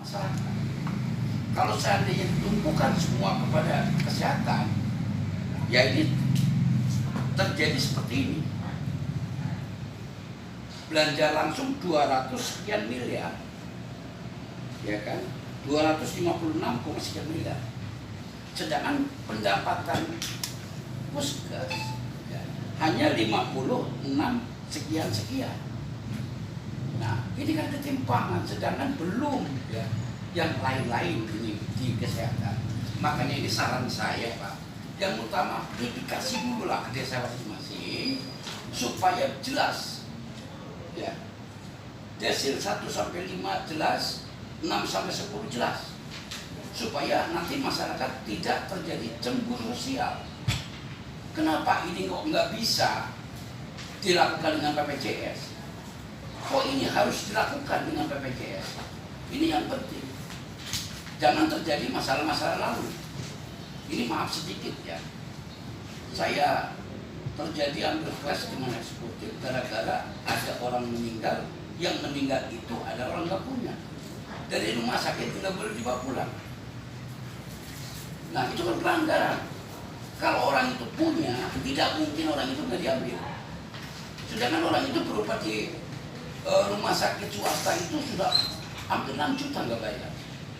masyarakat. Kalau seandainya ditumpukan semua kepada kesehatan, ya ini terjadi seperti ini. Belanja langsung 200 sekian miliar, ya kan? 256, sekian miliar. Sedangkan pendapatan puskes ya, hanya 56 sekian. Nah, ini kan ketimpangan, sedangkan belum ya yang lain-lain ini di kesehatan. Makanya ini saran saya, Pak, yang utama dedikasi dulu lah ke desa masing-masing supaya jelas ya. Desil 1 sampai 5 jelas, 6 sampai 10 jelas. Supaya nanti masyarakat tidak terjadi cemburu sosial. Kenapa ini kok nggak bisa dilakukan dengan BPJS? Kok ini harus dilakukan dengan BPJS? Ini yang penting. Jangan terjadi masalah-masalah lalu. Ini maaf sedikit ya. Saya terjadi ambil kelas dengan eksekutif gara-gara ada orang meninggal. Yang meninggal itu ada orang nggak punya. Dari rumah sakit tidak boleh dibawa pulang. Nah itu kan pelanggaran. Kalau orang itu punya, tidak mungkin orang itu nggak diambil. Sedangkan orang itu berobat di rumah sakit swasta itu sudah hampir 6 juta nggak bayar.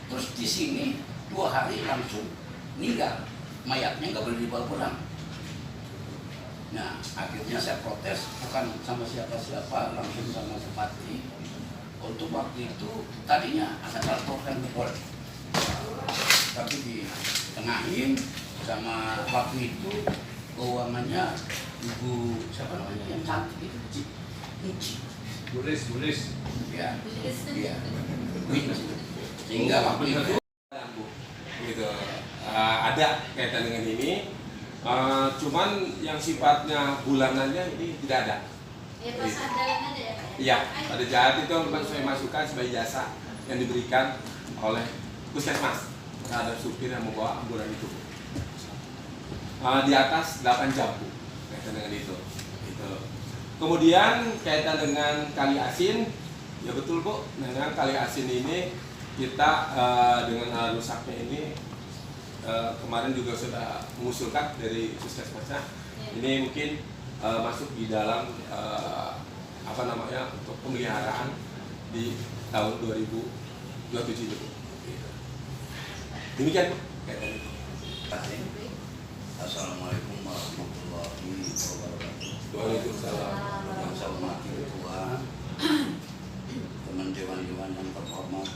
Terus di sini 2 hari langsung meninggal, mayatnya nggak boleh dibawa pulang. Nah akhirnya saya protes, bukan sama siapa-siapa, langsung sama Bupati. Untuk waktu itu tadinya akan laporkan ke Polres, tapi ditengahin sama waktu itu keuangannya Ibu siapa namanya yang cantik itu, Bulis. Ya. Iya. Sehingga waktu itu gitu. Ada kaitan dengan ini. Cuman yang sifatnya bulanannya ini tidak ada. Ya, pas ada ya Pak ya? Iya, pada saat itu saya masukkan sebagai jasa yang diberikan oleh puskesmas terhadap supir yang membawa ambulan itu. Di atas 8 jam, Bu, kaitan dengan itu. Gitu. Kemudian kaitan dengan kali asin, ya betul Bu, dengan kali asin ini kita dengan rusaknya ini kemarin juga sudah mengusulkan dari puskesmasnya. Ini mungkin masuk di dalam untuk pemeliharaan di tahun 2027 itu. Demikian Bu, kaitan itu. Assalamualaikum warahmatullahi wabarakatuh. Waalaikumsalam. Yang saya hormati Ketua, teman dewan-dewan yang terhormat,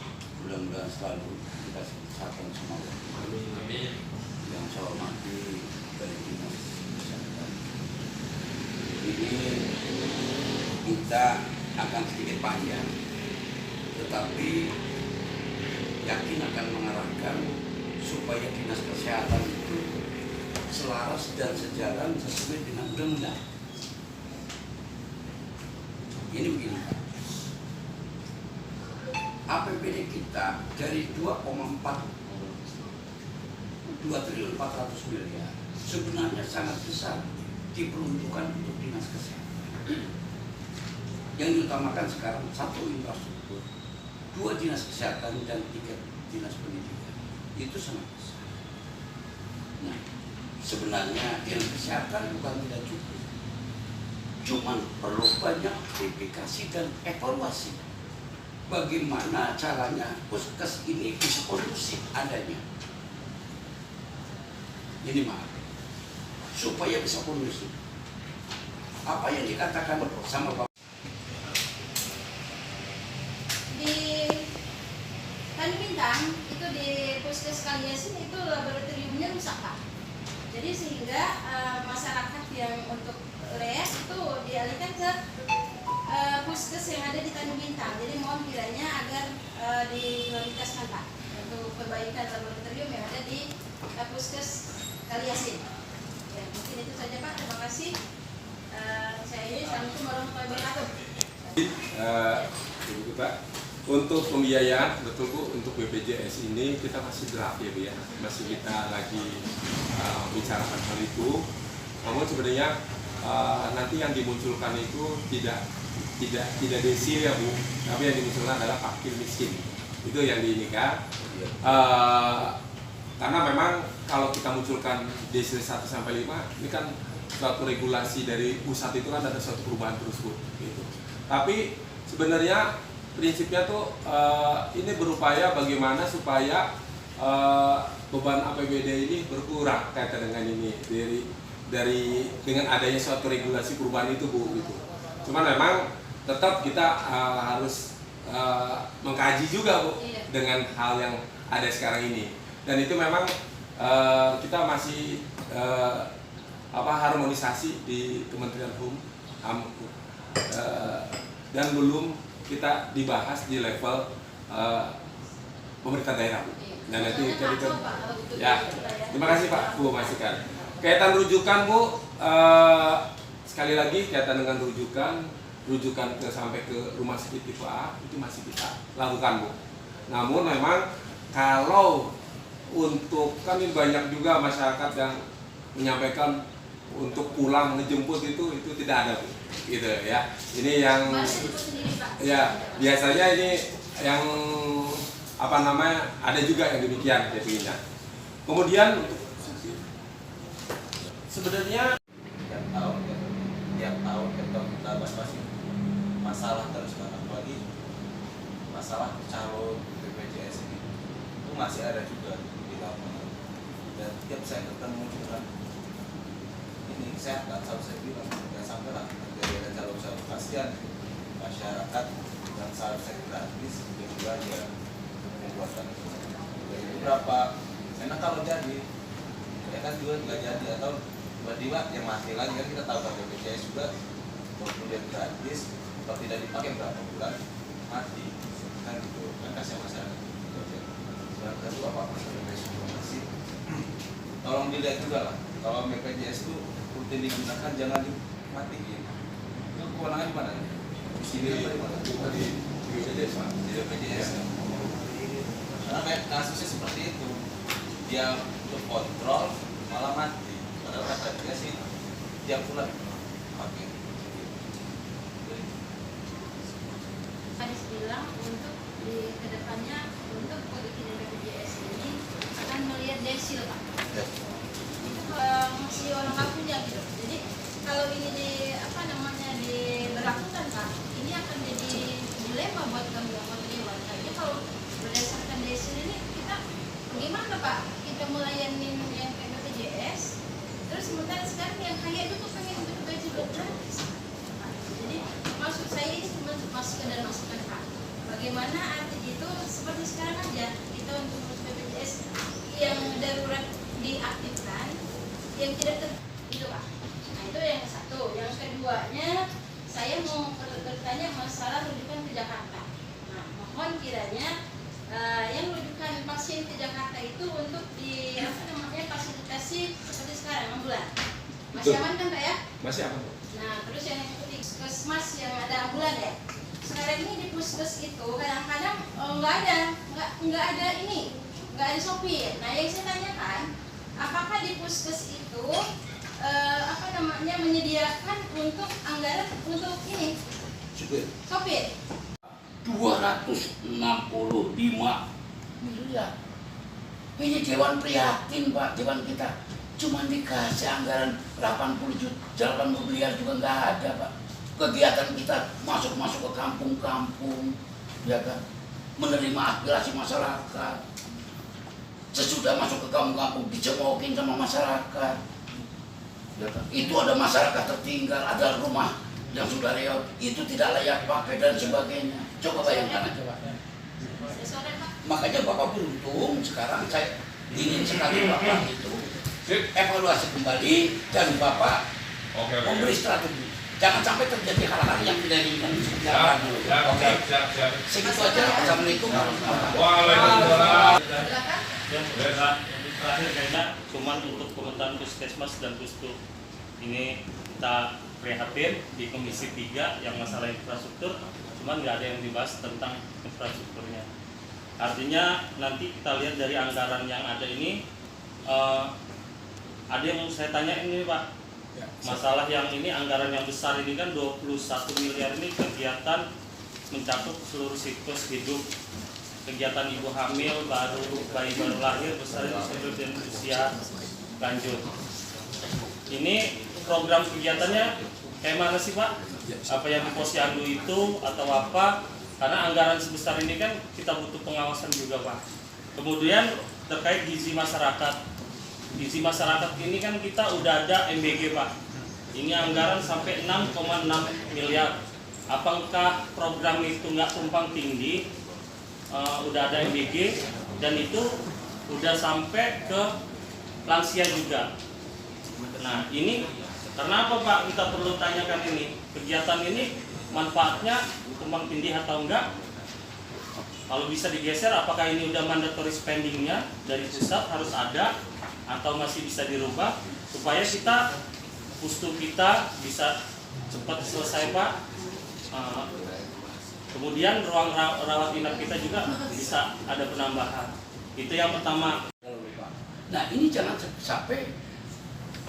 mudah-mudahan selalu dikasih kesehatan semua. Amin. Yang saya hormati dari dinas kesehatan. Ini kita akan sedikit panjang, tetapi yakin akan mengarahkan supaya dinas kesehatan itu selaras dan sejalan sesuai dengan undang-undang. Ini begini Pak, APBD kita dari 2 triliun 400 miliar sebenarnya sangat besar diperuntukkan untuk dinas kesehatan. Yang diutamakan sekarang 1 infrastruktur, 2 dinas kesehatan dan 3 dinas pendidikan. Itu sangat besar. Nah, sebenarnya dinas kesehatan bukan tidak cukup, cuman perlu banyak verifikasi dan evaluasi. Bagaimana caranya puskes ini bisa kondusif adanya. Ini maaf, supaya bisa kondusif. Apa yang dikatakan sama Bapak? Di Tanjung Bintang itu di puskes Kaliasin itu laboratoriumnya rusak Pak. Jadi sehingga masyarakat yang untuk les itu dialihkan ke puskes yang ada di Tanjung Bintang. Jadi mohon kiranya agar diprioritaskan Pak untuk perbaikan laboratorium yang ada di puskes Kaliasin. Ya, mungkin itu saja Pak. Terima kasih. Saya ini Assalamualaikum warahmatullahi wabarakatuh. Ibu Pak, untuk pembiayaan betul Bu, untuk BPJS ini kita masih draft ya Bu ya, masih kita lagi bicarakan hal itu. Namun sebenarnya nanti yang dimunculkan itu tidak desil ya Bu, tapi yang dimunculkan adalah fakir miskin. Itu yang diinikan. Karena memang kalau kita munculkan desil 1 sampai 5 ini kan suatu regulasi dari pusat, itu kan ada suatu perubahan terus Bu, gitu. Tapi sebenarnya prinsipnya tuh ini berupaya bagaimana supaya beban APBD ini berkurang kaitan dengan ini dengan adanya suatu regulasi perubahan itu Bu, gitu. Cuman memang tetap kita harus mengkaji juga Bu dengan hal yang ada sekarang ini, dan itu memang kita masih harmonisasi di Kementerian HUM dan belum kita dibahas di level pemerintah daerah Bu. Dan nanti itu ya. Terima kasih Pak Bu masukan. Kaitan rujukan Bu, sekali lagi kaitan dengan rujukan sampai ke rumah sakit tipe A itu masih kita lakukan Bu. Namun memang kalau untuk, kan ini banyak juga masyarakat yang menyampaikan untuk pulang menjemput itu tidak ada Bu, gitu ya. Ini yang ya biasanya ini yang ada juga yang demikian jadinya. Kemudian untuk sebenarnya tiap tahun kita bahas masalah terus kan, apalagi masalah calon BPJS ini itu masih ada juga di lapangan. Dan tiap saya ketemu dengan ini saya nggak selalu saya bilang nggak sampai lah terjadi ada calon kasihan masyarakat yang seharusnya gratis juga dia membuatkan itu berapa enak kalau jadi ya kan juga nggak jadi, atau tiba-tiba yang mati lagi kan. Kita tahu kan BPJS juga kemudian gratis kalau tidak dipakai berapa bulan mati kan, gitu kan, kasihan masyarakat. Dan kedua Pak BPJS masih tolong dilihat juga lah, kalau BPJS itu rutin digunakan jangan dimatiin. Itu kewenangan di mana? Di sini di BPJS Pak, di BPJS. Karena kasusnya seperti itu, dia untuk kontrol malah mati. Padahal kata dia sih tiap bulan pakai. Hadis bilang untuk di kedepannya untuk bikin BPJS ini akan melihat desil Pak. Itu masih orang kampungnya gitu. Jadi kalau ini diberlakukan Pak, ini akan jadi dilema buat kami anggota dewan. Jadi kalau berdasarkan desil ini kita bagaimana Pak? Kita melayanin yang BPJS, terus sementara sekarang yang kaya itu tuh pengen untuk gaji gratis. Jadi maksud saya ini cuma sekedar masukan Pak. Bagaimana arti itu seperti sekarang aja kita untuk BPJS yang darurat diaktifkan, yang tidak itu Pak. Nah itu yang satu. Yang keduanya saya mau bertanya masalah rujukan ke Jakarta. Nah mohon kiranya yang rujukan pasien ke Jakarta itu untuk di fasilitasi seperti sekarang ambulan. Masih aman kan Pak ya? Masih aman. Nah terus yang ketiga puskesmas yang ada ambulan ya. Sekarang ini di puskes itu kadang-kadang nggak ada sopir. Nah yang saya tanyakan, apakah di puskes itu menyediakan untuk anggaran untuk ini sopir 265 miliar. Ini Dewan prihatin Pak, Dewan kita cuma dikasih anggaran 80 miliar juga nggak ada Pak. Kegiatan kita masuk ke kampung-kampung, ya kan, menerima aspirasi masyarakat. Sesudah masuk ke kampung-kampung dicemokin sama masyarakat, ya kan? Itu ada masyarakat tertinggal, ada rumah yang sudah reot, itu tidak layak pakai dan sebagainya. Coba bayangkan aja Pak. Makanya Bapak beruntung sekarang saya ingin sekali Bapak itu evaluasi kembali dan Bapak memberi strategi. Jangan sampai terjadi hal-hal yang tidak diinginkan. Oke. Segitu aja. Assalamualaikum warahmatullahi wabarakatuh. Silakan. Terakhir kayaknya cuman untuk komentar puskesmas dan puskes ini kita prihatin di Komisi 3 yang masalah infrastruktur, cuman nggak ada yang dibahas tentang infrastrukturnya. Artinya nanti kita lihat dari anggaran yang ada ini, ada yang saya tanya ini Pak, masalah yang ini anggaran yang besar ini kan 21 miliar ini kegiatan mencakup seluruh siklus hidup kegiatan ibu hamil, bayi baru lahir, besar dan usia lanjut. Ini program kegiatannya kayak mana sih Pak? Apa yang di Posyandu itu atau apa? Karena anggaran sebesar ini kan kita butuh pengawasan juga Pak. Kemudian terkait gizi masyarakat. Gizi masyarakat ini kan kita udah ada MBG Pak. Ini anggaran sampai 6,6 miliar. Apakah program itu nggak tumpang tindih? Udah ada MBG dan itu udah sampai ke lansia juga. Nah ini kenapa Pak kita perlu tanyakan ini? Kegiatan ini manfaatnya tumpang tindih atau enggak? Kalau bisa digeser, apakah ini udah mandatory spendingnya dari pusat harus ada atau masih bisa dirubah supaya kita pustu kita bisa cepat selesai Pak. Kemudian ruang rawat inap kita juga bisa ada penambahan. Itu yang pertama. Nah ini jangan sampai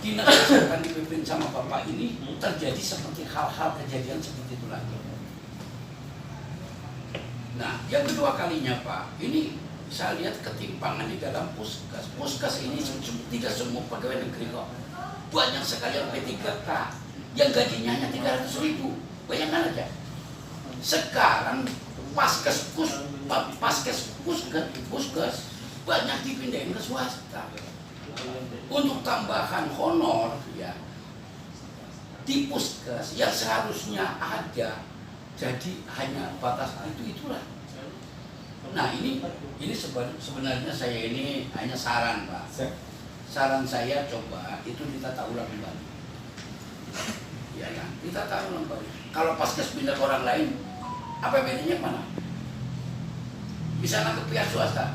dinas kesehatan dipimpin sama Bapak ini terjadi seperti hal-hal kejadian seperti itu lagi. Nah yang kedua kalinya Pak, ini saya lihat ketimpangan di dalam puskes. Puskes ini tidak semua pegawai negeri kok. Banyak sekali yang P3K yang gajinya hanya 300.000. Bayangkan aja. Sekarang puskes banyak dipindahin ke swasta. Untuk tambahan honor ya di puskes yang seharusnya ada, jadi hanya batas itulah. Nah ini sebenarnya saya ini hanya saran Pak. Saran saya coba itu ditata ulang kembali. Ya kan, ditata ulang kembali. Kalau puskes pindah ke orang lain, apa bedanya mana? Bisa nangkep pihak swasta.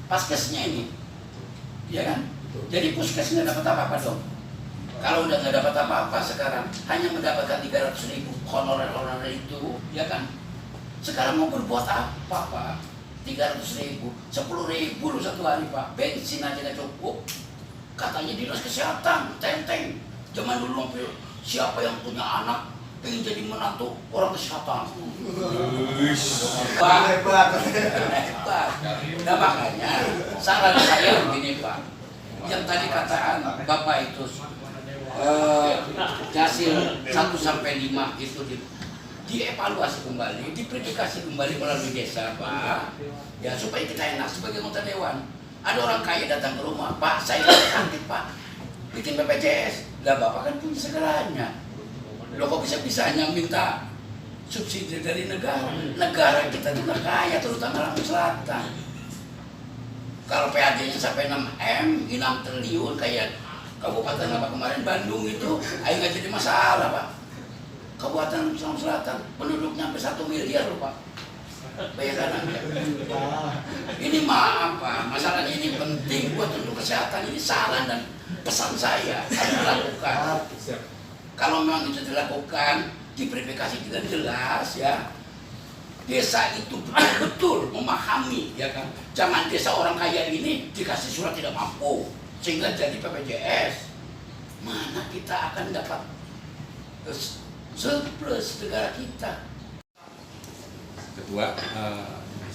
Puskesnya ini, ya kan? Jadi puskes nggak dapat apa-apa dong. Kalau udah nggak dapat apa-apa sekarang, hanya mendapatkan 300.000 honorer itu, ya kan? Sekarang mau berbuat apa Pak? 300.000, 10.000 loh satu hari Pak. Bensin aja nggak cukup. Katanya dinas kesehatan, tenteng. Zaman dulu siapa yang punya anak pengen jadi menantu orang kesehatan. Pak, hebat. Nah makanya saran saya begini Pak. Yang tadi kataan Bapak itu hasil 1 sampai 5 itu dievaluasi kembali, dipredikasi kembali melalui desa Pak. Ya supaya kita enak sebagai anggota dewan. Ada orang kaya datang ke rumah, Pak saya sakit Pak, bikin BPJS. Lah Bapak kan punya segalanya. Lo kok bisa-bisanya minta subsidi dari negara? Negara kita juga kaya, terutama Lampung Selatan. Kalau PAD-nya sampai 6M, 6 triliun kayak kabupaten apa kemarin Bandung itu, ayo nggak jadi masalah Pak. Kabupaten Lampung Selatan penduduknya sampai 1 miliar loh Pak. Bayangkan aja. Ini maaf Pak, masalahnya ini penting buat untuk kesehatan. Ini saran dan pesan saya harus dilakukan. Kalau memang itu dilakukan, diverifikasi dengan jelas ya. Desa itu betul-betul memahami ya kan. Jangan desa orang kaya ini dikasih surat tidak mampu sehingga jadi BPJS. Mana kita akan dapat surplus negara kita. Ketua,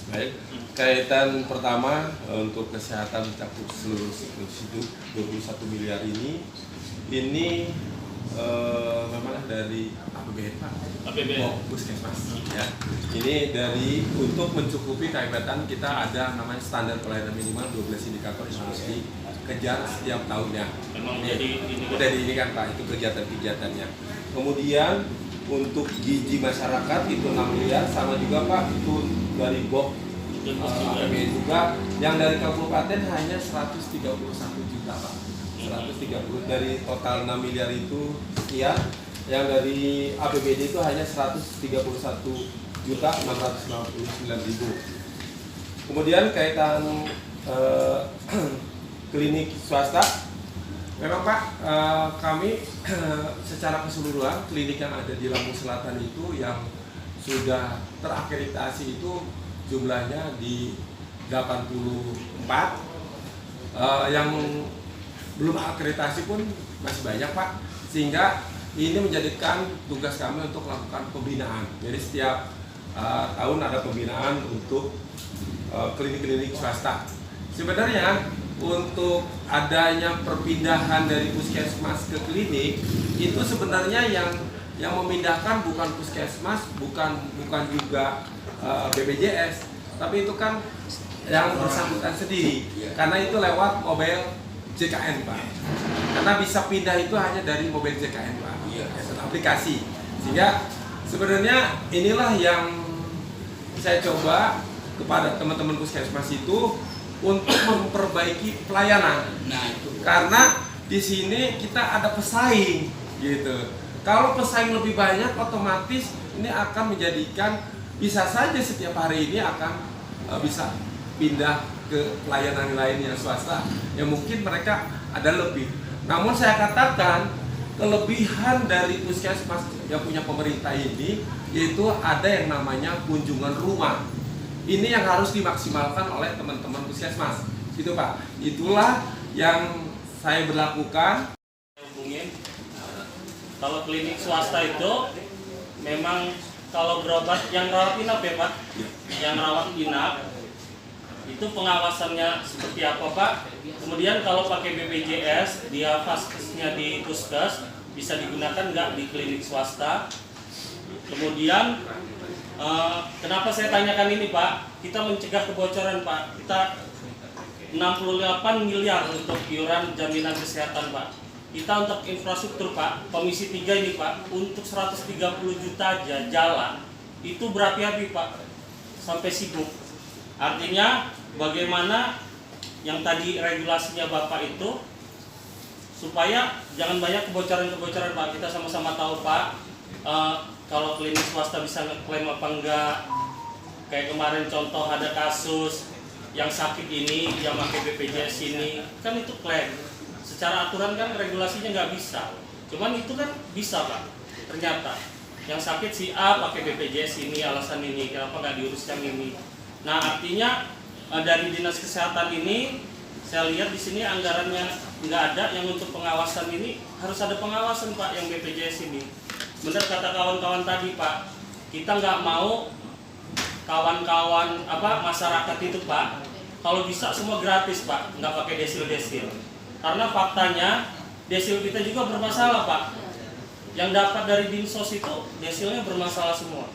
baik. Kaitan pertama untuk kesehatan mencakup seluruh siklus hidup 21 miliar ini memang dari APBN Pak. APBN. Oh, Puskesmas. Ya. Ini dari untuk mencukupi kaitan kita ada namanya standar pelayanan minimal 12 indikator yang harus dikejar setiap tahunnya. Memang udah ini kan Pak, itu kegiatan-kegiatannya. Kemudian untuk gizi masyarakat itu 6 miliar, sama juga Pak itu dari BOK APBN juga. Yang dari kabupaten hanya 131 juta Pak. 130 dari total 6 miliar itu sekian. Yang dari APBD itu hanya 131.699.000. Kemudian kaitan klinik swasta, memang Pak kami secara keseluruhan klinik yang ada di Lampung Selatan itu yang sudah terakreditasi itu jumlahnya di 84, yang belum akreditasi pun masih banyak Pak, sehingga ini menjadikan tugas kami untuk melakukan pembinaan. Jadi setiap tahun ada pembinaan untuk klinik-klinik swasta. Sebenarnya untuk adanya perpindahan dari puskesmas ke klinik itu sebenarnya yang memindahkan bukan puskesmas, bukan juga BPJS, tapi itu kan yang bersangkutan sendiri, karena itu lewat mobil JKN, Pak. Karena bisa pindah itu hanya dari mobil JKN, Pak. Aplikasi. Sehingga sebenarnya inilah yang saya coba kepada teman-teman puskesmas itu untuk memperbaiki pelayanan. Nah, itu. Karena di sini kita ada pesaing gitu. Kalau pesaing lebih banyak, otomatis ini akan menjadikan bisa saja setiap hari ini akan bisa pindah ke pelayanan lain yang swasta yang mungkin mereka ada lebih. Namun saya katakan kelebihan dari puskesmas yang punya pemerintah ini yaitu ada yang namanya kunjungan rumah. Ini yang harus dimaksimalkan oleh teman-teman puskesmas. Gitu, Pak. Itulah yang saya berlakukan. Hubungin. Kalau klinik swasta itu memang kalau berobat yang rawat inap ya Pak, yang rawat inap itu pengawasannya seperti apa Pak? Kemudian kalau pakai BPJS, dia vaskesnya di puskes bisa digunakan nggak di klinik swasta? Kemudian kenapa saya tanyakan ini Pak? Kita mencegah kebocoran Pak. Kita 68 miliar untuk iuran jaminan kesehatan Pak. Kita untuk infrastruktur Pak, Komisi 3 ini Pak, untuk 130 juta aja jalan, itu berapi-api Pak, sampai sibuk. Artinya bagaimana yang tadi regulasinya Bapak itu, supaya jangan banyak kebocoran-kebocoran Pak. Kita sama-sama tahu Pak, kalau klinik swasta bisa ngeklaim apa enggak. Kayak kemarin contoh ada kasus yang sakit ini, yang pakai BPJS ini, kan itu klaim. Secara aturan kan regulasinya nggak bisa. Cuman itu kan bisa Pak. Ternyata yang sakit si A pakai BPJS ini, alasan ini, kenapa nggak diurus yang ini. Nah artinya dari dinas kesehatan ini, saya lihat di sini anggarannya nggak ada yang untuk pengawasan ini. Harus ada pengawasan Pak yang BPJS ini. Benar kata kawan-kawan tadi Pak, kita nggak mau kawan-kawan masyarakat itu Pak, kalau bisa semua gratis Pak, nggak pakai desil-desil. Karena faktanya desil kita juga bermasalah Pak. Yang dapat dari dinsos itu desilnya bermasalah semua.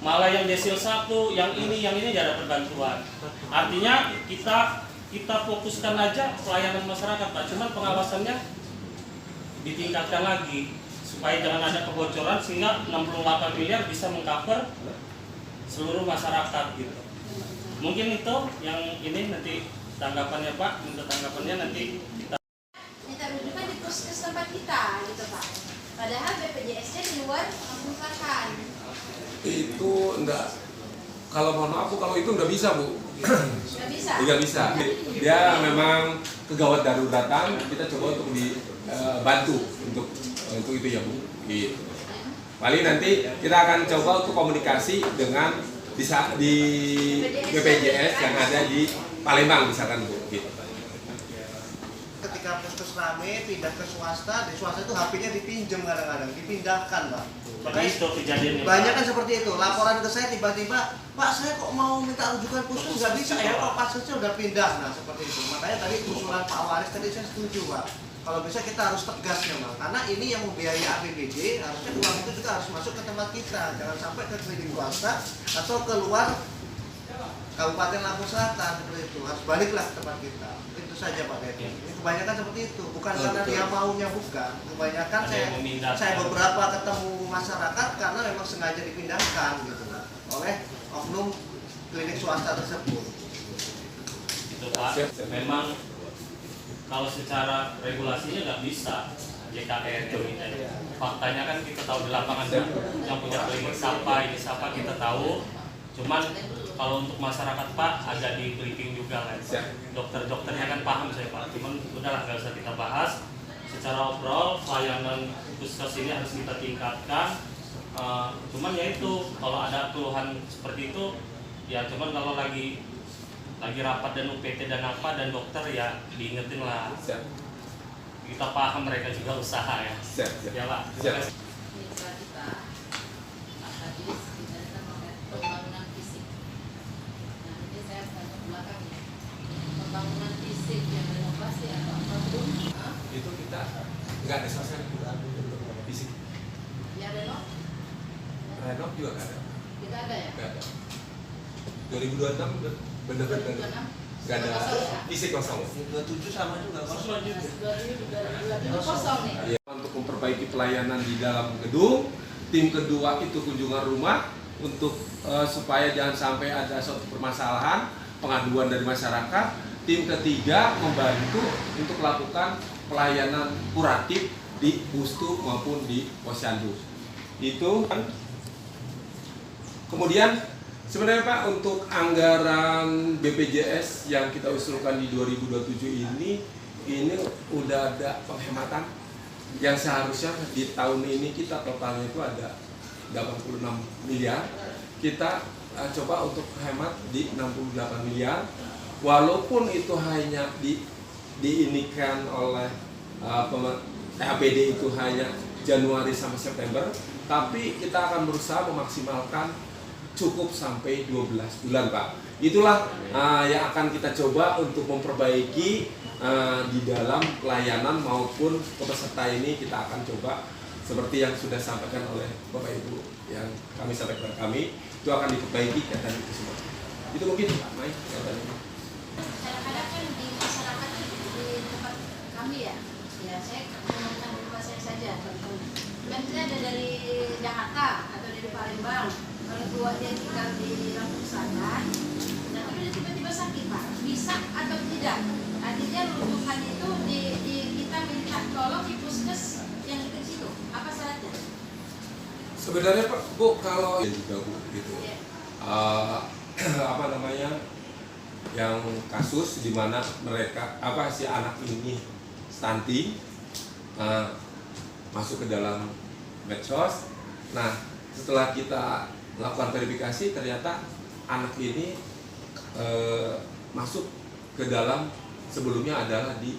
Malah yang desil satu, yang ini nggak dapat bantuan. Artinya kita fokuskan aja pelayanan masyarakat Pak. Cuman pengawasannya ditingkatkan lagi supaya jangan ada kebocoran sehingga 68 miliar bisa mengcover seluruh masyarakat gitu. Mungkin itu yang ini nanti tanggapannya Pak, minta tanggapannya nanti kita minta rujukan di puskes tempat kita gitu Pak. Padahal BPJS-nya di luar kampung selatan. Itu enggak, kalau mohon maaf Bu, kalau itu enggak bisa Bu. Nggak bisa. Enggak bisa. Dia memang kegawat daruratan, kita coba untuk dibantu untuk itu ya Bu. Gitu. Paling nanti kita akan coba untuk komunikasi dengan di BPJS yang ada di Palembang misalkan Bu. Gitu. Ketika puskes rame pindah ke swasta, di swasta itu HP-nya dipinjam kadang-kadang, dipindahkan Pak. Makanya itu kejadiannya. Banyak kan seperti itu. Laporan ke saya tiba-tiba, Pak saya kok mau minta rujukan puskes nggak bisa ya, Pak puskesnya udah pindah. Nah seperti itu. Makanya tadi usulan Pak Waris tadi saya setuju Pak. Kalau bisa kita harus tegas memang, karena ini yang membiayai APBD, harusnya uang itu juga harus masuk ke tempat kita, jangan sampai ke klinik swasta atau keluar Kabupaten Lampung Selatan seperti itu, harus baliklah ke tempat kita. Itu saja Pak Dedi. Ini kebanyakan seperti itu, bukan karena dia maunya bukan. Kebanyakan saya beberapa ketemu masyarakat karena memang sengaja dipindahkan gitu oleh oknum klinik swasta tersebut. Itu Pak, memang kalau secara regulasinya nggak bisa JKN ini. Faktanya kan kita tahu di lapangan kan, yang punya klinik ini siapa kita tahu. Cuman kalau untuk masyarakat Pak agak di briefing juga lah. Dokter-dokternya kan paham saya Pak. Cuman udahlah nggak usah kita bahas. Secara overall pelayanan puskes ini harus kita tingkatkan. Cuman ya itu kalau ada keluhan seperti itu ya cuman kalau lagi rapat dan UPT dan apa dan dokter ya diingetin lah. Kita paham mereka juga usaha ya. Ya Pak. belakangnya. Pembangunan fisik yang renovasi atau apapun. Itu kita nggak ada selesai fisik. Ya renov? Renov juga nggak ada. Tidak ada ya? Nggak ada. 2026 bener-bener 2026? nggak ada Kosong ya? fisik kosong. 27 sama juga kosong. 2022 kosong nih. Ya, untuk memperbaiki pelayanan di dalam gedung, tim kedua itu kunjungan rumah untuk supaya jangan sampai ada suatu permasalahan pengaduan dari masyarakat. Tim ketiga membantu untuk melakukan pelayanan kuratif di Pustu maupun di Posyandu. Itu kan. Kemudian sebenarnya Pak, untuk anggaran BPJS yang kita usulkan di 2027 ini udah ada penghematan yang seharusnya di tahun ini kita totalnya itu ada 86 miliar. Kita coba untuk hemat di 68 miliar. Walaupun itu hanya diinikan oleh APD itu hanya Januari sampai September, tapi kita akan berusaha memaksimalkan cukup sampai 12 bulan Pak. Itulah yang akan kita coba untuk memperbaiki di dalam pelayanan maupun peserta ini. Kita akan coba seperti yang sudah disampaikan oleh Bapak Ibu yang kami sampaikan kami, itu akan diperbaiki kaitan itu semua. Itu mungkin Pak Mai kaitannya. Kadang-kadang kan di masyarakat di tempat kami ya saya menggunakan rumah saya saja contohnya. Kan saya ada dari Jakarta atau dari Palembang. Kalau tua dia tinggal di Lampung Selatan, nah tapi dia tiba-tiba sakit Pak, bisa atau tidak? Artinya rujukan itu kita minta tolong di puskes yang dekat situ. Apa syaratnya? Sebenarnya Pak Bu, kalau juga Bu gitu, apa namanya, yang kasus di mana mereka si anak ini stunting masuk ke dalam medsos. Nah, setelah kita melakukan verifikasi, ternyata anak ini masuk ke dalam sebelumnya adalah di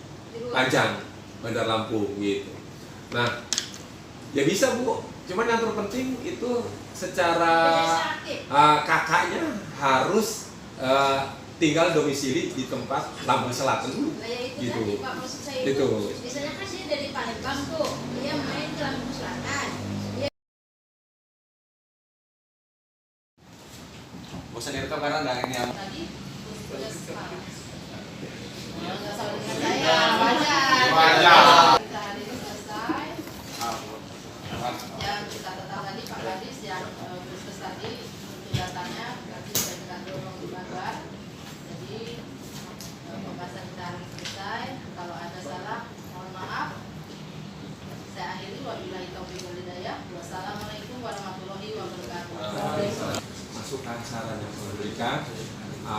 Panjang, Bandar Lampung gitu. Nah, ya bisa Bu, cuman yang terpenting itu secara kakaknya harus tinggal domisili di tempat Lampung Selatan dulu. Nah, ya itu gitu. tadi Pak, maksud saya Itu. Misalnya kan dia dari Palembang tuh, dia main ke Lampung Selatan. Bosan direkam karena nggak ini yang Tadi puskes Pak. Nggak salah dengan saya, wajar. Kita hari ini selesai. Yang kita tetap tadi Pak Gadis yang puskes tadi untuk datanya berarti sudah kita dorong di Banggar. Jadi pembahasan kita hari ini selesai. Kalau ada salah, mohon maaf. Saya akhiri wabillahi taufiq wal hidayah. Wassalamualaikum warahmatullahi wabarakatuh. Masukan saran yang diberikan,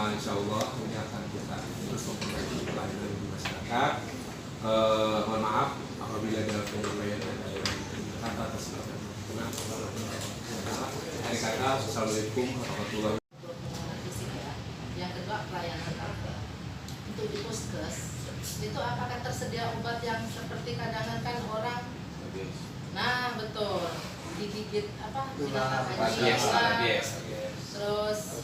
insya Allah ini akan kita terus memperbaiki pelayanan di masyarakat. Mohon maaf apabila ada penyampaian dan kata atas nama. Assalamualaikum warahmatullahi wabarakatuh. Yang kedua pelayanan apa? Untuk di puskes itu apakah tersedia obat yang seperti kadang kan orang, nah betul, digigit apa? Terus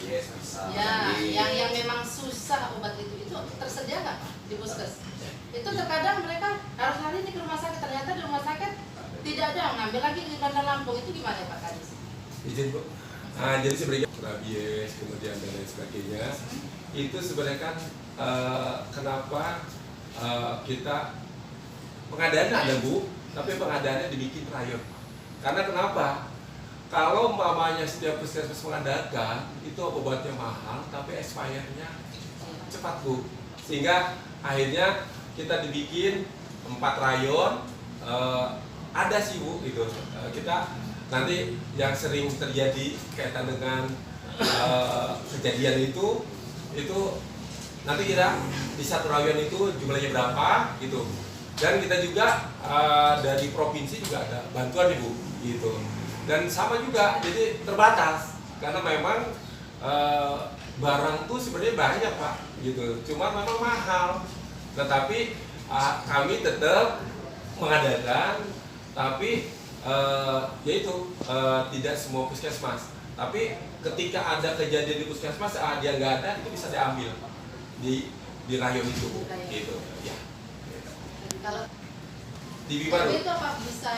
ya yang memang susah obat itu tersedia nggak Pak di puskes? Itu terkadang mereka harus lari nih ke rumah sakit, ternyata di rumah sakit tidak ada, ngambil lagi di Bandar Lampung. Itu gimana Pak Kadis? Izin Bu. Jadi sebenarnya rabies kemudian dan lain sebagainya itu sebenarnya kan kenapa kita pengadaannya ada Bu, tapi pengadaannya dibikin rayon. Karena kenapa? Kalau umpamanya setiap puskesmas mengadakan itu obatnya mahal, tapi expirednya cepat Bu. Sehingga akhirnya kita dibikin 4 rayon. Ada sih Bu, gitu. Kita nanti yang sering terjadi kaitan dengan kejadian itu nanti kita di satu rayon itu jumlahnya berapa gitu. Dan kita juga dari provinsi juga ada bantuan nih Bu, gitu. Dan sama juga, jadi terbatas karena memang barang tuh sebenarnya banyak Pak, gitu. Cuma memang mahal. Tetapi kami tetap mengadakan, tapi yaitu tidak semua puskesmas. Tapi ketika ada kejadian di puskesmas, dia nggak ada, itu bisa diambil di rayon itu, gitu. Ya. Kalau TB paru itu apa bisa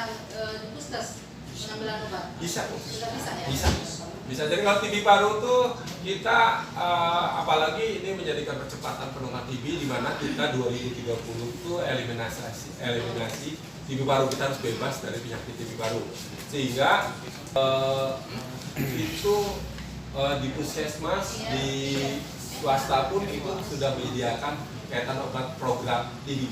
di puskes pengambilan obat? bisa. Sudah bisa ya? Bisa. Jadi kalau TB paru tuh kita apalagi ini menjadikan percepatan penurunan TB, di mana kita 2030 itu eliminasi TB paru, kita harus bebas dari penyakit TB paru. Sehingga itu di puskesmas, di swasta pun itu sudah menyediakan kaitan obat program TB.